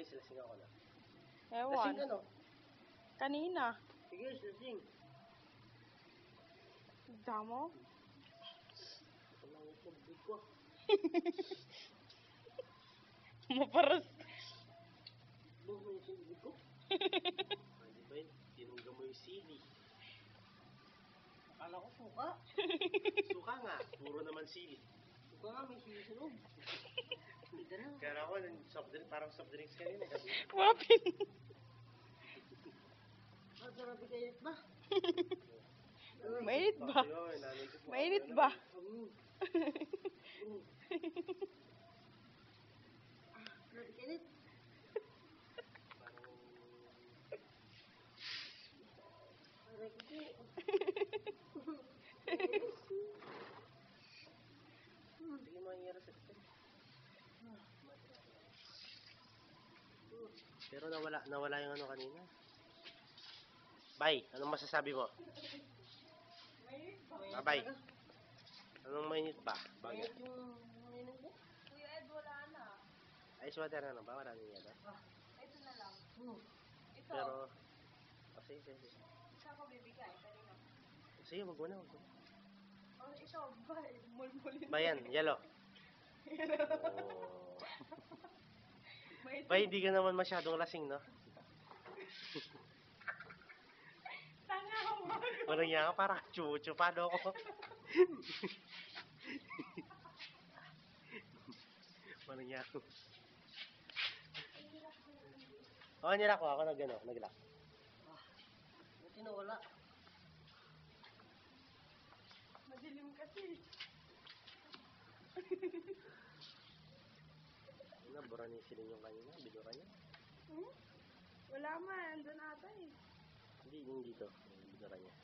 silasing ako na. Ewan. Lasing ka, no? Kanina. Sige, lasing. Damo? Ito lang yung tubig ko. Maparas. Bang mo yung tubig ko? Hindi ba yun? Tinungga mo yung sili. Akala ko suka. Suka nga. Puro naman sili. Suka nga, may sili sa loob. Kaya ako, parang soft drinks kanina. Wapin. Sarap ikayit ba? Mainit ba? Mainit ba? Sarap ikayit. Parang ikayit. Sige mo ang hira sa ito. Pero nawala yung ano kanina. Bay, anong masasabi mo? Mainit ba? Babay. Anong mainit ba? Mainit yung mainit ba? Kuya Ed, wala na. Ice water na lang ba? Wala niya ba? Ito na lang. Ito. Pero, sige. Saan ko bibigay? Kanina. Sige, wag mo na. Oh, ito. Mulmulin. Bayan, yellow. Oh. Mainit. Bay, hindi ka naman masyadong lasing, no? Tanga ako. Walang yan ka, parang chucho. Paano ako? Walang yan ako. Oo, nilak ko. Ako naglak. Buti na wala. Madilim kasi. Bura ni silin yung kanina. Bidura niya. Wala man. Andun ata eh. Hindi, yung dito. Yung bidura niya.